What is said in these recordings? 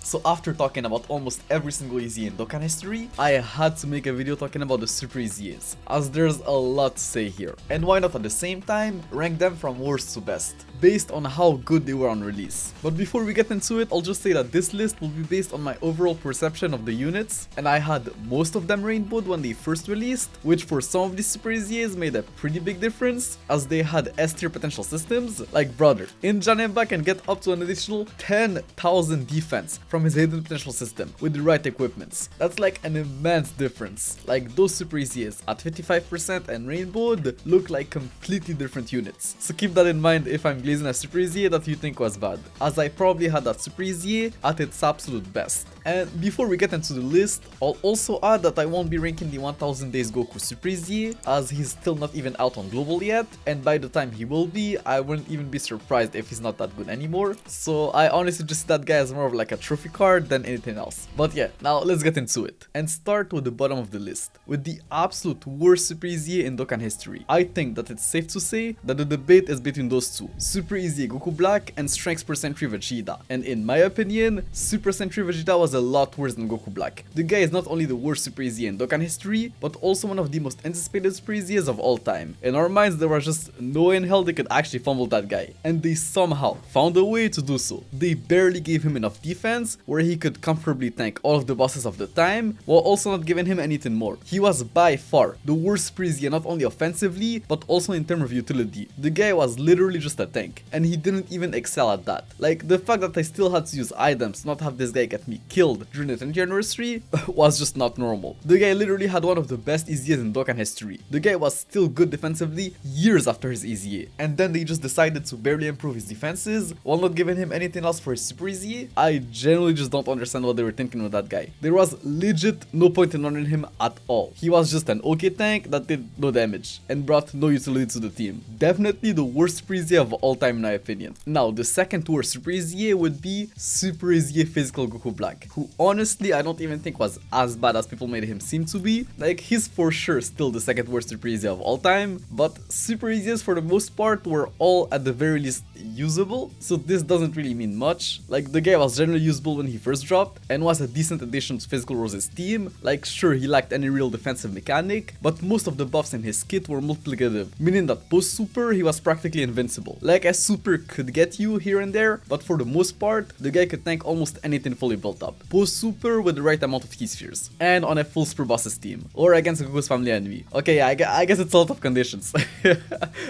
So after talking about almost every single EZA in Dokkan history, I had to make a video talking about the Super EZAs, as there's a lot to say here. And why not at the same time rank them from worst to best, based on how good they were on release. But before we get into it, I'll just say that this list will be based on my overall perception of the units, and I had most of them rainbowed when they first released, which for some of these Super EZAs made a pretty big difference, as they had S tier potential systems. Like brother, In Janemba can get up to an additional 10,000 defense from his hidden potential system with the right equipments. That's like an immense difference. Like those Super EZAs at 55% and rainbowed look like completely different units. So keep that in mind if I'm glazing a Super EZA that you think was bad, as I probably had that Super EZA at its absolute best. And before we get into the list, I'll also add that I won't be ranking the 1000 Days Goku Super EZA, as he's still not even out on global yet, and by the time he will be, I wouldn't even be surprised if he's not that good anymore. So I honestly just see that guy as more of like a trophy card than anything else. But yeah, now let's get into it. And start with the bottom of the list, with the absolute worst Super EZA in Dokkan history. I think that it's safe to say that the debate is between those two, Super EZA Goku Black and Strength per Century Vegeta. And in my opinion, Super Century Vegeta was a lot worse than Goku Black. The guy is not only the worst Super EZA in Dokkan history, but also one of the most anticipated Super EZAs of all time. In our minds, there was just no way in hell they could actually fumble that guy, and they somehow found a way to do so. They barely gave him enough defense where he could comfortably tank all of the bosses of the time, while also not giving him anything more. He was by far the worst Super EZA, not only offensively, but also in terms of utility. The guy was literally just a tank, and he didn't even excel at that. Like, the fact that I still had to use items to not have this guy get me killed during the 10th anniversary was just not normal. The guy literally had one of the best EZAs in Dokkan history. The guy was still good defensively years after his EZA, and then they just decided to barely improve his defenses while not giving him anything else for his Super EZA. I generally just don't understand what they were thinking with that guy. There was legit no point in honoring him at all. He was just an okay tank that did no damage and brought no utility to the team. Definitely the worst Super EZA of all time in my opinion. Now, the second worst Super EZA would be Super EZA Physical Goku Black, who honestly I don't even think was as bad as people made him seem to be. Like, he's for sure still the second worst Super EZA of all time, but Super EZAs for the most part were all at the very least usable, so this doesn't really mean much. Like, the guy was generally usable when he first dropped and was a decent addition to Physical Rose's team. Like, sure, he lacked any real defensive mechanic, but most of the buffs in his kit were multiplicative, meaning that post super he was practically invincible. Like, a super could get you here and there, but for the most part the guy could tank almost anything fully built up. Post super with the right amount of key spheres, and on a full super bosses team, or against Goku's family enemy. Okay, I guess it's a lot of conditions.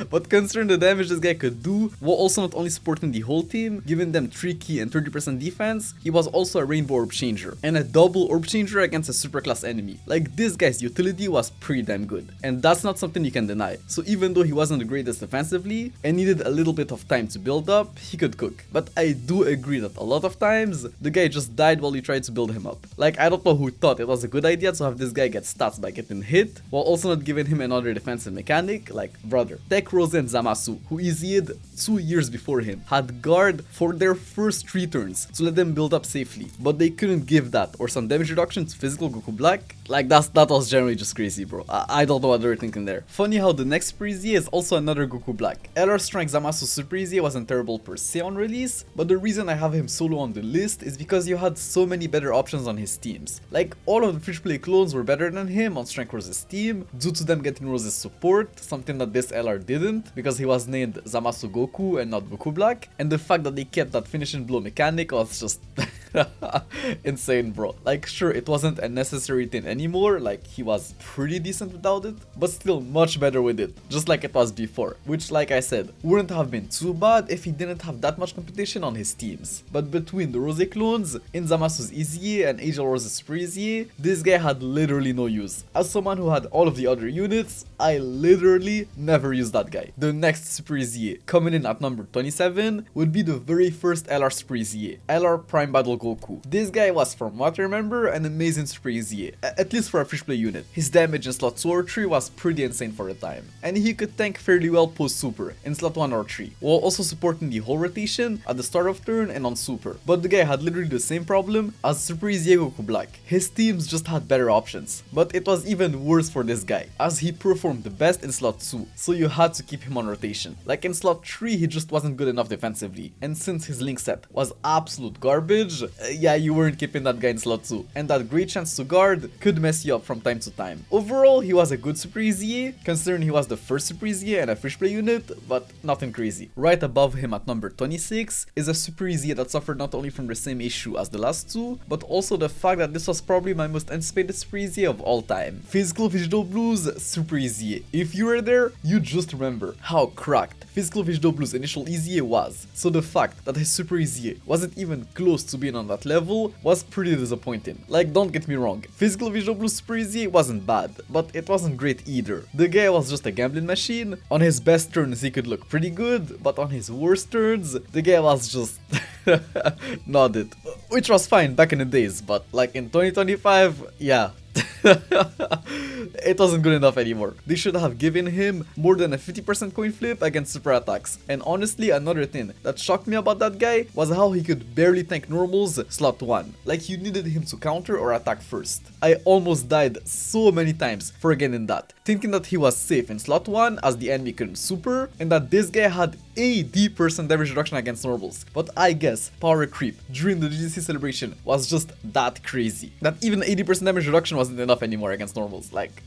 But considering the damage this guy could do, while also not only supporting the whole team, giving them 3 key and 30% defense, he was also a rainbow orb changer, and a double orb changer against a super class enemy. Like, this guy's utility was pretty damn good, and that's not something you can deny. So even though he wasn't the greatest defensively and needed a little bit of time to build up, he could cook. But I do agree that a lot of times the guy just died while he tried to build him up. Like, I don't know who thought it was a good idea to have this guy get stats by getting hit while also not giving him another defensive mechanic. Like, brother, Tech Rose and Zamasu, who EZA'd 2 years before him, had guard for their first 3 turns to let them build up safely, but they couldn't give that or some damage reduction to Physical Goku Black. Like, that was generally just crazy, bro. I don't know what they were thinking there. Funny how the next Super EZA is also another Goku Black. LR Strength Zamasu Super EZA wasn't terrible per se on release, but the reason I have him solo on the list is because you had so many better options on his teams. Like, all of the free-to-play clones were better than him on Strength Rose's team, due to them getting Rose's support, something that this LR didn't, because he was named Zamasu Goku and not Goku Black, and the fact that they kept that finishing blow mechanic was just insane, bro. Like, sure, it wasn't a necessary thing anymore, like, he was pretty decent without it, but still much better with it, just like it was before, which, like I said, wouldn't have been too bad if he didn't have that much competition on his teams. But between the Rose clones, in Zamasu's EZA and Angel Rose's Super EZA, this guy had literally no use. As someone who had all of the other units, I literally never used that guy. The next Super EZA, coming in at number 27, would be the very first LR Super EZA, LR Prime Battle Goku. This guy was, from what I remember, an amazing Super EZA, at least for a free play unit. His damage in slot 2 or 3 was pretty insane for the time, and he could tank fairly well post super in slot 1 or 3, while also supporting the whole rotation at the start of turn and on super. But the guy had literally the same problem as Super EZA Goku Black. His teams just had better options, but it was even worse for this guy, as he performed the best in slot 2, so you had to keep him on rotation. Like, in slot 3 he just wasn't good enough defensively, and since his link set was absolute garbage, yeah, you weren't keeping that guy in slot 2, and that great chance to guard could mess you up from time to time. Overall, he was a good Super EZA, considering he was the first Super EZA and a free play unit, but nothing crazy. Right above him at number 26 is a Super EZA that suffered not only from the same issue as the last two, but also the fact that this was probably my most anticipated Super EZA of all time. Physical Digital Blues Super EZA. If you were there, you just remember how cracked Physical Digital Blues initial EZA was, so the fact that his Super EZA wasn't even close to being on that level was pretty disappointing. Like, don't get me wrong, Physical Digital Blues Super EZA wasn't bad, but it wasn't great either. The guy was just a gambling machine. On his best turns he could look pretty good, but on his worst turns, the guy was just nodded. Which was fine back in the days, but like in 2025, yeah. It wasn't good enough anymore. They should have given him more than a 50% coin flip against super attacks. And honestly, another thing that shocked me about that guy was how he could barely tank normals slot 1. Like, you needed him to counter or attack first. I almost died so many times forgetting that, thinking that he was safe in slot 1 as the enemy couldn't super, and that this guy had 80% damage reduction against normals. But I guess power creep during the GDC celebration was just that crazy, that even 80% damage reduction wasn't enough anymore against normals. Like,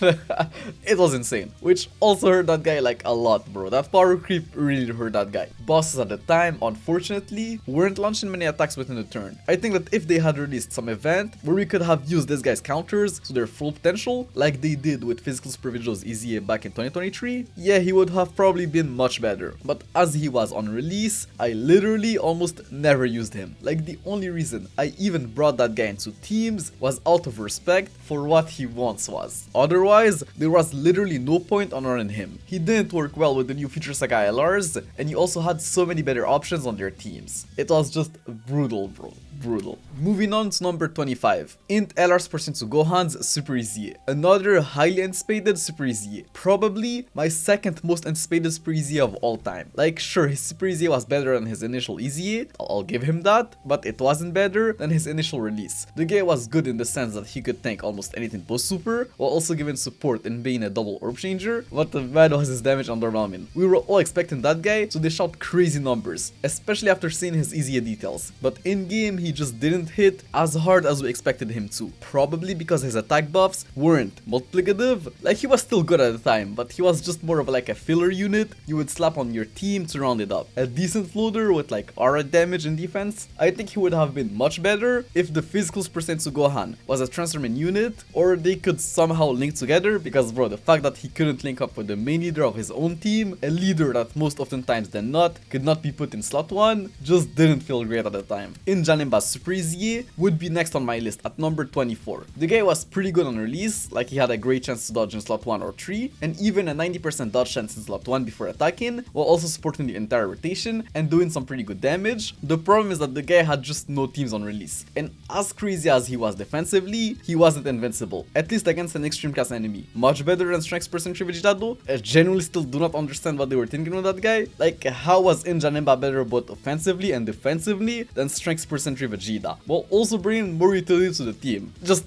it was insane, which also hurt that guy like a lot, bro. That power creep really hurt that guy. Bosses at the time, unfortunately, weren't launching many attacks within the turn. I think that if they had released some event where we could have used this guy's counters to their full potential, like they did with Physical Super Vigil's EZA back in 2023, yeah, he would have probably been much better. But as he was on release, I literally almost never used him. Like, the only reason I even brought that guy into teams was out of respect for what he once was. Otherwise, there was literally no point on running him. He didn't work well with the new Future Saga LRs, and you also had so many better options on their teams. It was just brutal, bro. Brutal. Moving on to number 25, Int LR's to Gohan's Super EZA. Another highly anticipated Super EZA. Probably my second most anticipated Super EZA of all time. Like, sure, his Super EZA was better than his initial EZA, I'll give him that, but it wasn't better than his initial release. The guy was good in the sense that he could tank almost anything post super, while also giving support in being a double orb changer, but man was his damage underwhelming. We were all expecting that guy to dish out crazy numbers, especially after seeing his EZA details, but in game he just didn't hit as hard as we expected him to, probably because his attack buffs weren't multiplicative. Like, he was still good at the time, but he was just more of like a filler unit you would slap on your team to round it up. A decent floater with like aura damage and defense. I think he would have been much better if the physicals percent to Gohan was a transforming unit, or they could somehow link together, because bro, the fact that he couldn't link up with the main leader of his own team, a leader that most oftentimes than not could not be put in slot 1, just didn't feel great at the time. In Janemba's Super EZA would be next on my list at number 24. The guy was pretty good on release, like he had a great chance to dodge in slot 1 or 3, and even a 90% dodge chance in slot 1 before attacking, while also supporting the entire rotation and doing some pretty good damage. The problem is that the guy had just no teams on release, and as crazy as he was defensively, he wasn't invincible, at least against an extreme class enemy. Much better than Strength Percent Vegeta though. I genuinely still do not understand what they were thinking with that guy. Like, how was Janemba better both offensively and defensively than Strength Percent Vegeta, while also bringing more utility to the team? Just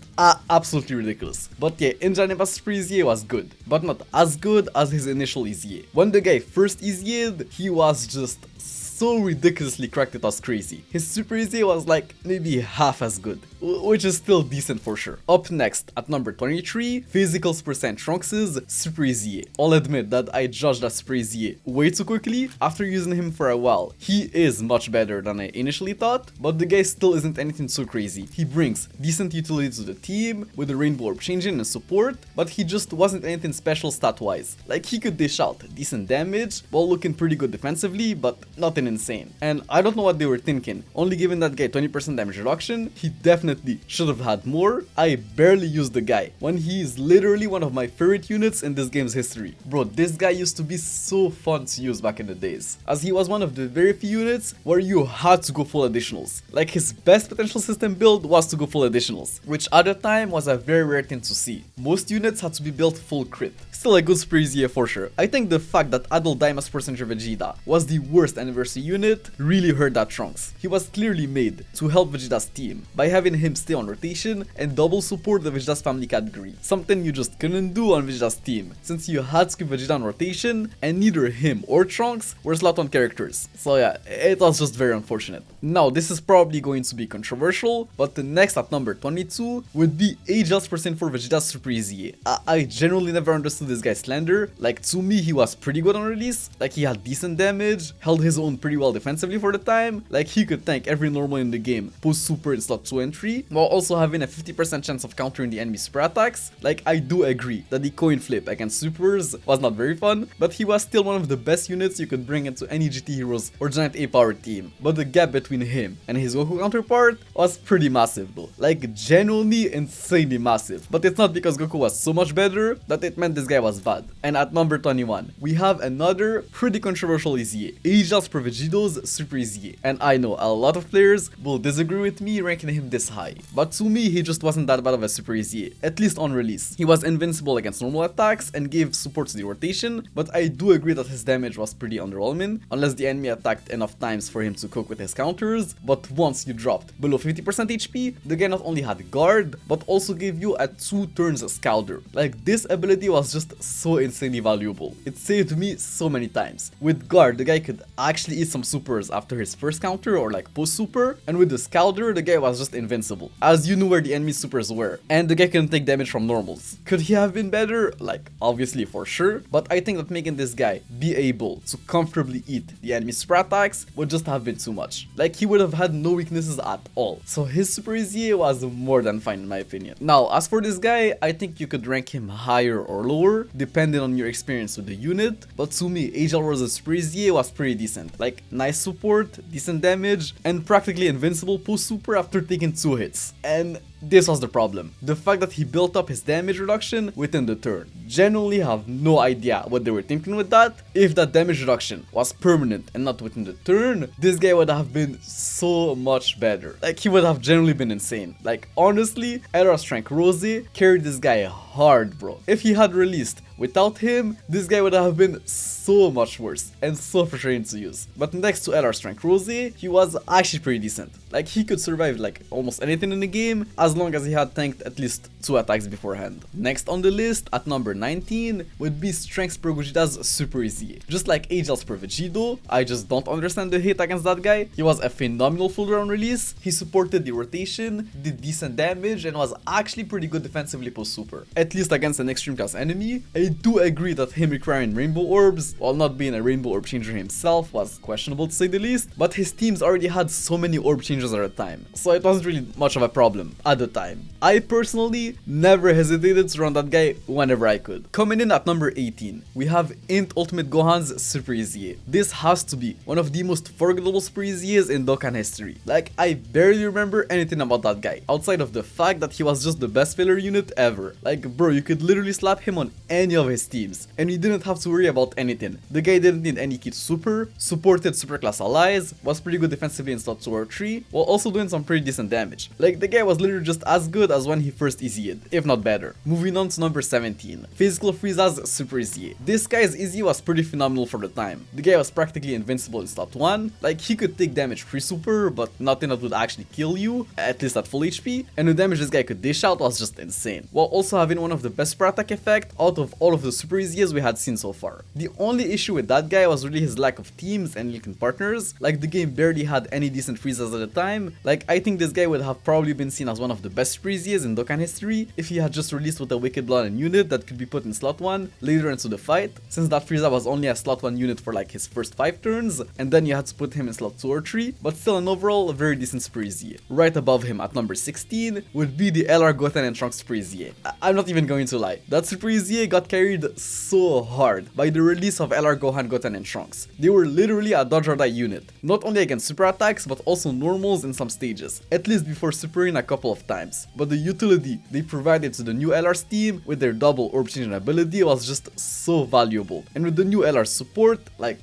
absolutely ridiculous. But yeah, Janemba's Super EZA was good, but not as good as his initial EZA. When the guy first EZA'd, he was just so ridiculously cracked, it was crazy. His Super EZA was like maybe half as good, which is still decent for sure. Up next at number 23, Physicals percent Trunks' Super EZA. I'll admit that I judged that Super EZA way too quickly after using him for a while. He is much better than I initially thought, but the guy still isn't anything so crazy. He brings decent utility to the team with the Rainbow Orb changing and support, but he just wasn't anything special stat wise. Like, he could dish out decent damage while looking pretty good defensively, but nothing insane. And I don't know what they were thinking. Only giving that guy 20% damage reduction, he definitely should have had more. I barely used the guy when he is literally one of my favorite units in this game's history. Bro, this guy used to be so fun to use back in the days, as he was one of the very few units where you had to go full additionals. Like, his best potential system build was to go full additionals, which at the time was a very rare thing to see. Most units had to be built full crit. Still a good Super EZA for sure. I think the fact that Adult Daima's percentage of Vegeta was the worst anniversary Mercy unit really hurt that Trunks. He was clearly made to help Vegeta's team by having him stay on rotation and double support the Vegeta's family category, something you just couldn't do on Vegeta's team since you had to keep Vegeta on rotation and neither him or Trunks were slot 1 characters. So yeah, it was just very unfortunate. Now this is probably going to be controversial, but the next at number 22 would be Angel's percent for Vegeta's Super EZA. I genuinely never understood this guy's slender. Like, to me he was pretty good on release, like he had decent damage, held his own pretty well defensively for the time, like he could tank every normal in the game, post super in slot 2 and 3, while also having a 50% chance of countering the enemy super attacks. Like, I do agree that the coin flip against supers was not very fun, but he was still one of the best units you could bring into any GT Heroes or Giant A power team. But the gap between him and his Goku counterpart was pretty massive though, like genuinely insanely massive. But it's not because Goku was so much better that it meant this guy was bad. And at number 21, we have another pretty controversial EZA, Angel's per Vegito's Super EZA. And I know a lot of players will disagree with me ranking him this high, but to me he just wasn't that bad of a Super EZA, at least on release. He was invincible against normal attacks and gave support to the rotation, but I do agree that his damage was pretty underwhelming, unless the enemy attacked enough times for him to cope with his counters. But once you dropped below 50% HP, the guy not only had guard, but also gave you a 2 turns Scalder. Like, this ability was just so insanely valuable. It saved me so many times. With guard, the guy could actually eat some supers after his first counter or like post super, and with the Scalder, the guy was just invincible, as you knew where the enemy supers were, and the guy couldn't take damage from normals. Could he have been better? Like, obviously for sure, but I think that making this guy be able to comfortably eat the enemy super attacks would just have been too much. Like, he would have had no weaknesses at all. So his Super EZA was more than fine in my opinion. Now, as for this guy, I think you could rank him higher or lower, depending on your experience with the unit, but to me, Angel Rose's Super EZA was pretty decent. Like, nice support, decent damage, and practically invincible post super after taking 2 hits. And this was the problem. The fact that he built up his damage reduction within the turn. Genuinely have no idea what they were thinking with that. If that damage reduction was permanent and not within the turn, this guy would have been so much better. Like, he would have genuinely been insane. Like, honestly, Era Strength Rose carried this guy hard, bro. If he had released without him, this guy would have been so much worse and so frustrating to use. But next to LR Strength Rose, he was actually pretty decent. Like, he could survive like almost anything in the game as long as he had tanked at least 2 attacks beforehand. Next on the list, at number 19, would be Strength per Vegeta's Super EZA. Just like Angel's per Vegito, I just don't understand the hate against that guy. He was a phenomenal folder on release, he supported the rotation, did decent damage, and was actually pretty good defensively post super. At least against an extreme class enemy. I do agree that him requiring rainbow orbs, while not being a rainbow orb changer himself, was questionable to say the least, but his teams already had so many orb changers at a time, so it wasn't really much of a problem at the time. I personally never hesitated to run that guy whenever I could. Coming in at number 18, we have Int Ultimate Gohan's Super EZA. This has to be one of the most forgettable Super EZAs in Dokkan history. Like, I barely remember anything about that guy, outside of the fact that he was just the best filler unit ever. Like, bro, you could literally slap him on any of his teams, and you didn't have to worry about anything. The guy didn't need any key super, supported super class allies, was pretty good defensively in slot 2 or 3, while also doing some pretty decent damage. Like, the guy was literally just as good as when he first EZA'd, if not better. Moving on to number 17, Physical Frieza's Super EZA. This guy's EZA was pretty phenomenal for the time. The guy was practically invincible in slot 1, like he could take damage pre-super, but nothing that would actually kill you, at least at full HP, and the damage this guy could dish out was just insane, while also having one of the best super attack effect out of all of the Super EZAs we had seen so far. The only issue with that guy was really his lack of teams and linking partners. Like, the game barely had any decent Friezas at the time. Like, I think this guy would have probably been seen as one of the best Super EZAs in Dokkan history if he had just released with a Wicked Blood and unit that could be put in slot 1 later into the fight, since that Frieza was only a slot 1 unit for like his first 5 turns, and then you had to put him in slot 2 or 3, but still an overall very decent Super EZA. Right above him at number 16 would be the LR Goten and Trunks Super EZA. I'm not even going to lie, that Super EZA got carried so hard by the release of LR Gohan, Goten, and Trunks. They were literally a dodge or die unit, not only against super attacks but also normals in some stages, at least before supering a couple of times. But the utility they provided to the new LR's team with their double orb changing ability was just so valuable. And with the new LR support, like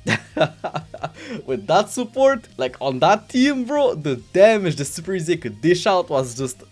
with that support, like on that team, bro, the damage the Super EZA could dish out was just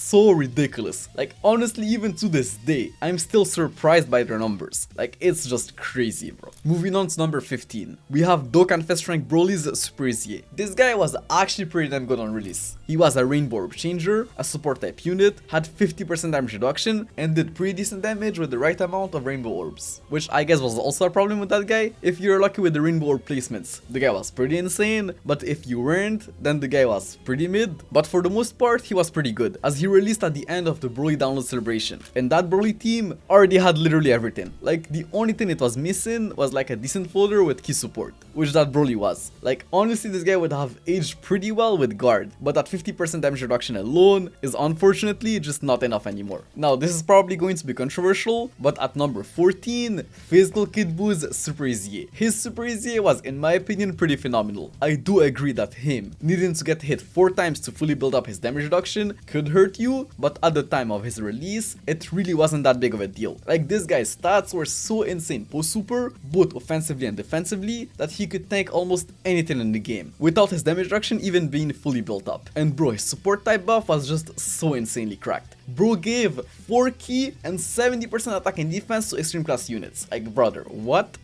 so ridiculous. Like honestly, even to this day, I'm still surprised by their numbers. Like it's just crazy, bro. Moving on to number 15, we have Dokkan Fest Rank Broly's Super EZA. This guy was actually pretty damn good on release. He was a Rainbow Orb Changer, a support type unit, had 50% damage reduction, and did pretty decent damage with the right amount of Rainbow Orbs. Which I guess was also a problem with that guy. If you're lucky with the Rainbow Orb placements, the guy was pretty insane, but if you weren't, then the guy was pretty mid. But for the most part, he was pretty good, as he released at the end of the Broly download celebration. And that Broly team already had literally everything. Like the only thing it was missing was like a decent folder with key support, which that Broly was. Like honestly, this guy would have aged pretty well with guard, but that 50% damage reduction alone is unfortunately just not enough anymore. Now this is probably going to be controversial, but at number 14, Physical Kid Buu's Super EZA. His Super EZA was in my opinion pretty phenomenal. I do agree that him needing to get hit 4 times to fully build up his damage reduction could hurt you, but at the time of his release, it really wasn't that big of a deal. Like this guy's stats were so insane post super, both offensively and defensively, that he could tank almost anything in the game, without his damage reduction even being fully built up. And bro, his support type buff was just so insanely cracked. Bro gave 4 key and 70% attack and defense to extreme class units. Like brother, what?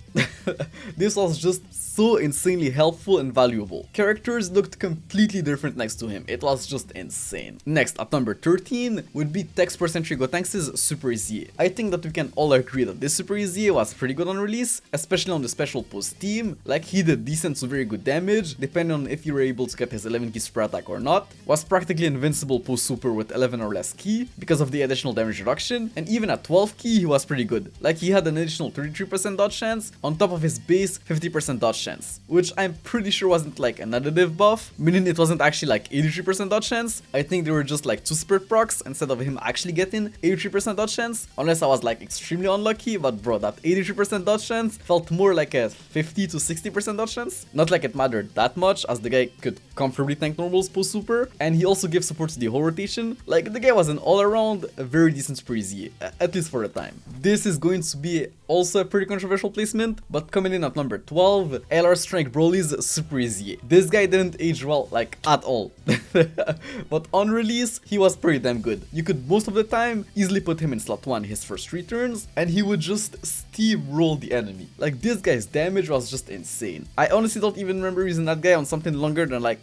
This was just so insanely helpful and valuable. Characters looked completely different next to him. It was just insane. Next, at number 13, would be Text Per Century Gotenks' Super EZA. I think that we can all agree that this Super EZA was pretty good on release, especially on the special post team. Like he did decent to very good damage, depending on if you were able to get his 11 key super attack or not. Was practically invincible post super with 11 or less key because of the additional damage reduction, and even at 12 key he was pretty good. Like he had an additional 33% dodge chance on top of his base 50% dodge chance, which I'm pretty sure wasn't like an additive buff, meaning it wasn't actually like 83% dodge chance. I think they were just like 2 spirit procs instead of him actually getting 83% dodge chance, unless I was like extremely unlucky. But bro, that 83% dodge chance felt more like a 50 to 60% dodge chance. Not like it mattered that much, as the guy could comfortably tank normals post super, and he also gives support to the whole rotation. Like the guy was an all around a very decent Super EZA, at least for the time. This is going to be also a pretty controversial placement, but coming in at number 12, LR Strike Broly's Super EZA. This guy didn't age well, like at all. But on release, he was pretty damn good. You could most of the time easily put him in slot 1 his first 3 turns, and he would just steamroll the enemy. Like this guy's damage was just insane. I honestly don't even remember using that guy on something longer than like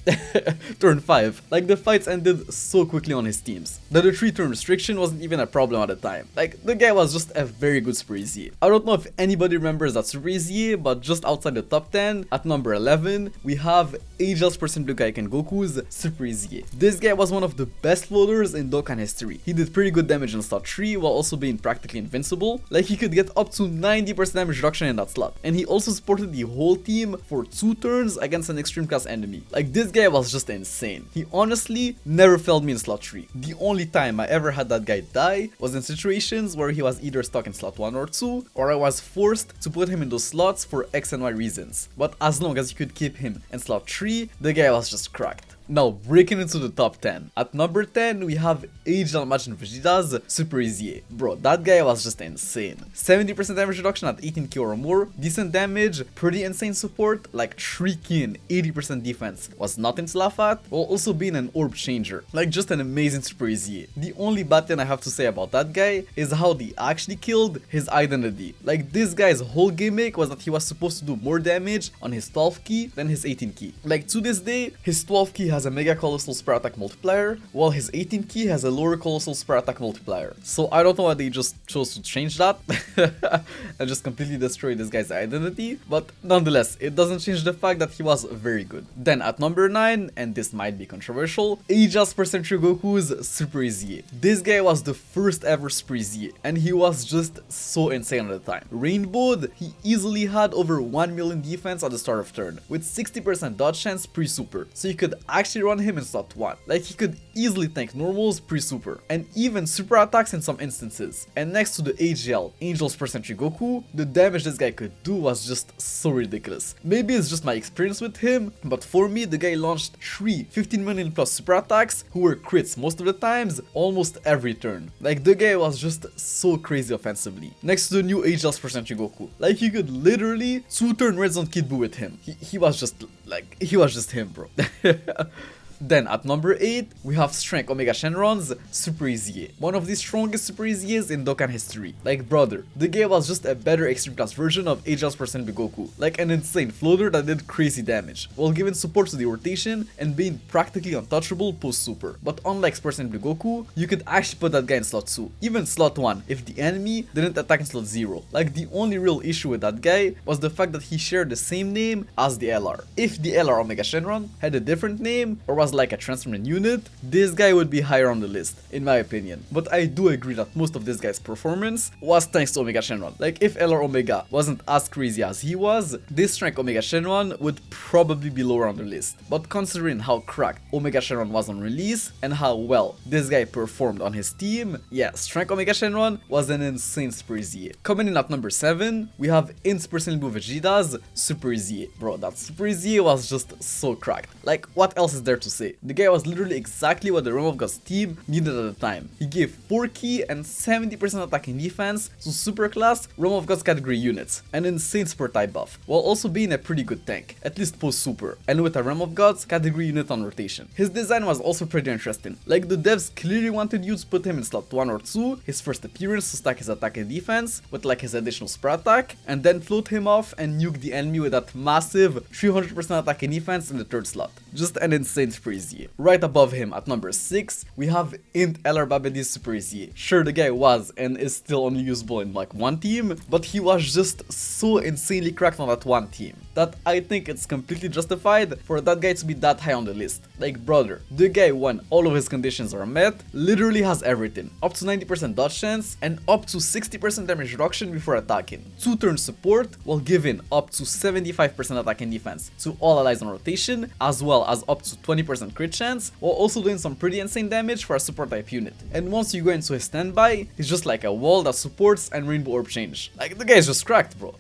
turn 5. Like the fights ended so quickly on his teams that the 3-turn restriction wasn't even a problem at the time. Like the guy was just a very good Super EZA. I don't know if anybody remembers that Super EZA, but just outside the top 10, at number 11, we have Ageless Person Blue Kaiken Goku's Super EZA. This guy was one of the best floaters in Dokkan history. He did pretty good damage in slot 3 while also being practically invincible. Like he could get up to 90% damage reduction in that slot. And he also supported the whole team for 2 turns against an extreme class enemy. Like this guy was just insane. He honestly never failed me in slot 3. The only time I ever had that guy die was in situations where he was either stuck in slot 1 or 2, or I was forced to put him in those slots for X and Y reasons. But as long as you could keep him in slot 3, the guy was just cracked. Now, breaking into the top 10. At number 10, we have Aged Animation Vegeta's Super EZA. Bro, that guy was just insane. 70% damage reduction at 18k or more, decent damage, pretty insane support, like 3k and 80% defense was nothing to laugh at, while also being an orb changer. Like just an amazing Super EZA. The only bad thing I have to say about that guy is how they actually killed his identity. Like this guy's whole gimmick was that he was supposed to do more damage on his 12 key than his 18 key. Like to this day, his 12 key has a mega colossal spare attack multiplier, while his 18 key has a lower colossal spare attack multiplier. So I don't know why they just chose to change that and just completely destroy this guy's identity, but nonetheless, it doesn't change the fact that he was very good. Then at number 9, and this might be controversial, Ageless Per Century Goku's Super EZA. This guy was the first ever Super EZA, and he was just so insane at the time. Rainbowed, he easily had over 1 million defense at the start of turn, with 60% dodge chance pre-super, so you could actually run him in slot 1. Like he could easily tank normals pre-super, and even super attacks in some instances. And next to the AGL, Ageless Per Century Goku, the damage this guy could do was just so ridiculous. Maybe it's just my experience with him, but for me the guy launched 3 15 million plus super attacks who were crits most of the times, almost every turn. Like the guy was just so crazy offensively. Next to the new Ageless Per Century Goku, like you could literally 2-turn Red Zone Kid Buu with him. He was just like, he was just him, bro. Then at number 8, we have Strength Omega Shenron's Super EZA, one of the strongest Super EZAs in Dokkan history. Like brother, the guy was just a better extreme class version of Ageless Percent Goku, like an insane floater that did crazy damage, while giving support to the rotation and being practically untouchable post super. But unlike Percent Goku, you could actually put that guy in slot 2, even slot 1 if the enemy didn't attack in slot 0. Like the only real issue with that guy was the fact that he shared the same name as the LR. If the LR Omega Shenron had a different name or was like a transforming unit, this guy would be higher on the list, in my opinion. But I do agree that most of this guy's performance was thanks to Omega Shenron. Like if LR Omega wasn't as crazy as he was, this Strength Omega Shenron would probably be lower on the list. But considering how cracked Omega Shenron was on release and how well this guy performed on his team, yeah, Strength Omega Shenron was an insane Super EZA. Coming in at number 7, we have Super Saiyan Blue Vegeta's Super EZA. Bro, that Super EZA was just so cracked. Like, what else is there to say? The guy was literally exactly what the Realm of Gods team needed at the time. He gave 4 key and 70% attack and defense to super class Realm of Gods category units, an insane super type buff, while also being a pretty good tank, at least post super, and with a Realm of Gods category unit on rotation. His design was also pretty interesting. Like the devs clearly wanted you to put him in slot 1 or 2, his first appearance to stack his attack and defense with like his additional super attack, and then float him off and nuke the enemy with that massive 300% attack and defense in the 3rd slot. Just an insane Super EZA. Right above him at number 6, we have LR Babedi's Super EZA. Sure, the guy was and is still only usable in like one team, but he was just so insanely cracked on that one team that I think it's completely justified for that guy to be that high on the list. Like brother, the guy when all of his conditions are met, literally has everything. Up to 90% dodge chance and up to 60% damage reduction before attacking. 2-turn support while giving up to 75% attack and defense to all allies on rotation, as well as up to 20% crit chance, while also doing some pretty insane damage for a support type unit. And once you go into his standby, he's just like a wall that supports and rainbow orb change. Like the guy is just cracked, bro.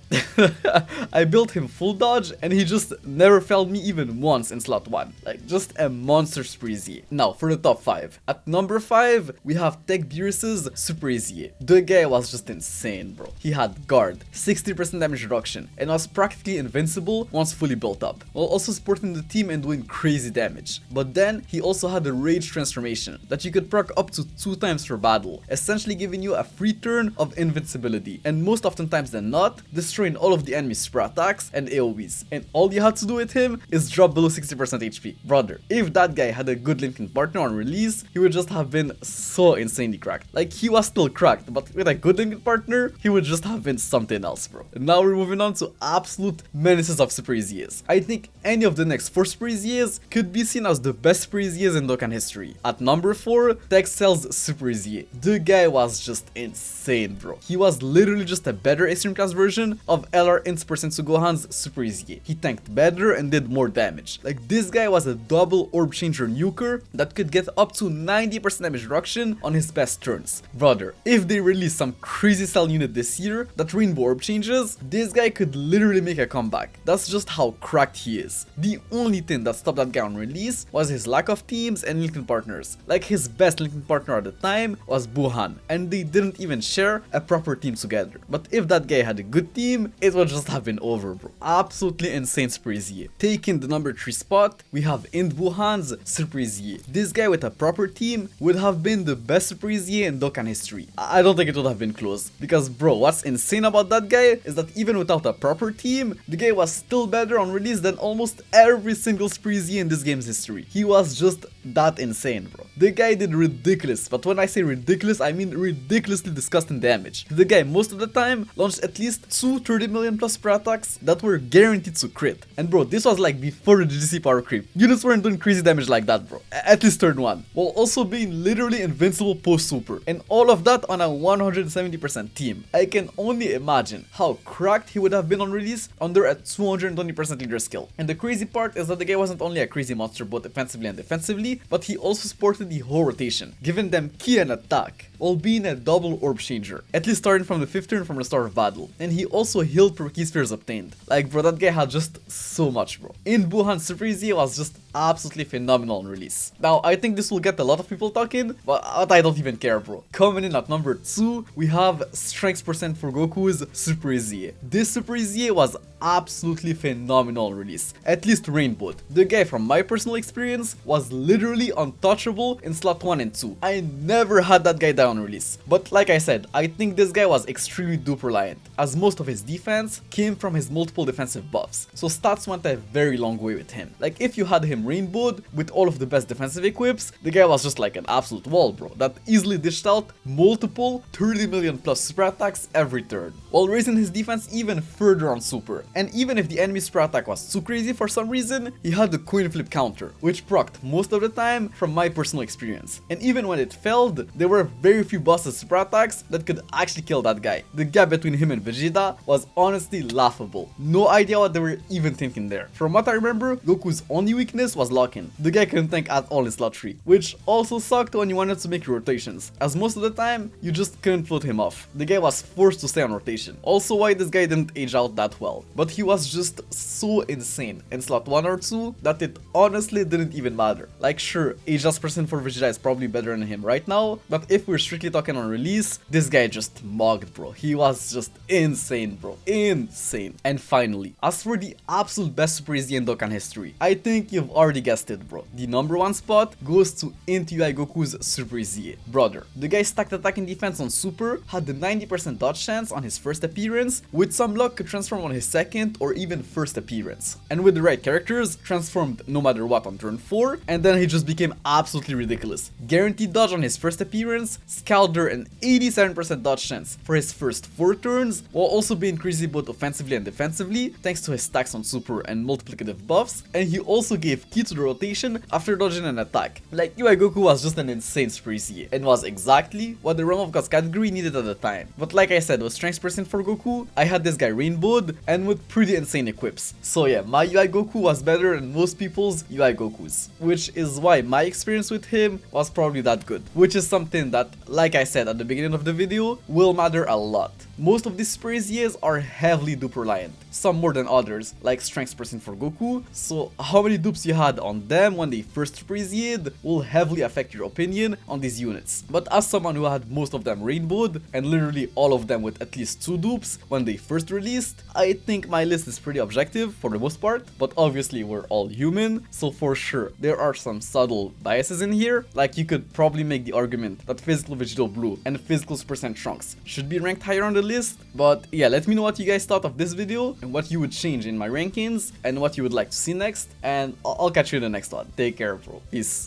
I built him full dodge and he just never failed me even once in slot 1. Like just a monster Super EZA. Now for the top 5. At number 5, we have Tech Beerus's Super EZA. The guy was just insane, bro. He had guard, 60% damage reduction, and was practically invincible once fully built up, while also supporting the team and doing crazy damage. But then he also had a rage transformation that you could proc up to 2 times per battle, essentially giving you a free turn of invincibility, and most oftentimes than not, destroying all of the enemy's super attacks and AoEs. And all you had to do with him is drop below 60% HP. Brother, if that guy had a good linking partner on release, he would just have been so insanely cracked. Like he was still cracked, but with a good linking partner, he would just have been something else, bro. And now we're moving on to absolute menaces of Super EZAs. I think any of the next 4 Super EZAs could be seen as the best Super EZAs in Dokkan history. At number 4, Texel's Super EZA. The guy was just insane, bro. He was literally just a better extreme class version of LR Super Sensu Gohan's Super EZA. He tanked better and did more damage. Like this guy was a double orb changer nuker that could get up to 90% damage reduction on his best turns. Brother, if they release some crazy cell unit this year that rainbow orb changes, this guy could literally make a comeback. That's just how cracked he is. The only thing that stopped that guy on release was his lack of teams and linking partners. Like his best linking partner at the time was Buhan, and they didn't even share a proper team together. But if that guy had a good team, it would just have been over, bro. Absolutely insane Super EZA. Taking the number 3 spot, we have Buhan's Super EZA. This guy with a proper team would have been the best Super EZA in Dokkan history. I don't think it would have been close, because bro, what's insane about that guy is that even without a proper team, the guy was still better on release than almost every single Super EZA in this game's history. He was just that insane, bro. The guy did ridiculous, but when I say ridiculous, I mean ridiculously disgusting damage. The guy most of the time launched at least 2 30 million plus per attacks that were guaranteed to crit. And bro, this was like before the GC power creep. Units weren't doing crazy damage like that, bro. At least turn 1. While also being literally invincible post super. And all of that on a 170% team. I can only imagine how cracked he would have been on release under a 220% leader skill. And the crazy part is that the guy wasn't only a crazy monster both offensively and defensively, but he also supported the whole rotation, giving them key and attack, while being a double orb changer, at least starting from the 5th turn from the start of battle. And he also healed per key spheres obtained. Like bro, that guy had just so much, bro. Buhan's Super EZA was just absolutely phenomenal on release. Now, I think this will get a lot of people talking, but I don't even care, bro. Coming in at number 2, we have Strength Percent for Goku's Super EZA. This Super EZA was absolutely phenomenal on release, at least Rainbow. The guy, from my personal experience, was literally untouchable in slot 1 and 2. I never had that guy die on release, but like I said, I think this guy was extremely dupe reliant, as most of his defense came from his multiple defensive buffs, so stats went a very long way with him. Like, if you had him rainbowed with all of the best defensive equips, the guy was just like an absolute wall, bro, that easily dished out multiple 30 million plus super attacks every turn, while raising his defense even further on super. And even if the enemy super attack was too crazy for some reason, he had the coin flip counter, which procced most of the time from my personal experience. And even when it failed, there were very few busted super attacks that could actually kill that guy. The gap between him and Vegeta was honestly laughable. No idea what they were even thinking there. From what I remember, Goku's only weakness was lock-in. The guy couldn't tank at all in slot 3, which also sucked when you wanted to make your rotations, as most of the time, you just couldn't float him off. The guy was forced to stay on rotation. Also why this guy didn't age out that well. But he was just so insane in slot 1 or 2 that it honestly didn't even matter. Like, sure, Asia's percent for Vegeta is probably better than him right now, but if we're strictly talking on release, this guy just mugged, bro. He was just insane, bro. Insane. And finally, as for the absolute best Super EZA in Dokkan history, I think you've already guessed it, bro. The number 1 spot goes to Into UI Goku's Super EZA. Brother, the guy stacked attack and defense on Super, had the 90% dodge chance on his first appearance, with some luck could transform on his second or even first appearance. And with the right characters, transformed no matter what on turn 4, and then he just became absolutely ridiculous. Guaranteed dodge on his first appearance, Scalder an 87% dodge chance for his first 4 turns, while also being crazy both offensively and defensively, thanks to his stacks on Super and multiplicative buffs, and he also gave key to the rotation after dodging an attack. Like, UI Goku was just an insane Super EZA, and was exactly what the Realm of Gods category needed at the time. But like I said, with Strength Percent for Goku, I had this guy rainbowed, and with pretty insane equips. So yeah, my UI Goku was better than most people's UI Gokus, which is why my experience with him was probably that good, which is something that, like I said at the beginning of the video, will matter a lot. Most of these Super EZAs are heavily dupe reliant, some more than others, like Strength Percent for Goku, so how many dupes you had on them when they first Super EZA'd will heavily affect your opinion on these units. But as someone who had most of them rainbowed, and literally all of them with at least 2 dupes when they first released, I think my list is pretty objective for the most part, but obviously we're all human, so for sure there are some subtle biases in here. Like, you could probably make the argument that Physical Vegito Blue and Physical Super Saiyan Trunks should be ranked higher on the list, but yeah, let me know what you guys thought of this video and what you would change in my rankings and what you would like to see next, and I'll catch you in the next one. Take care, bro. Peace.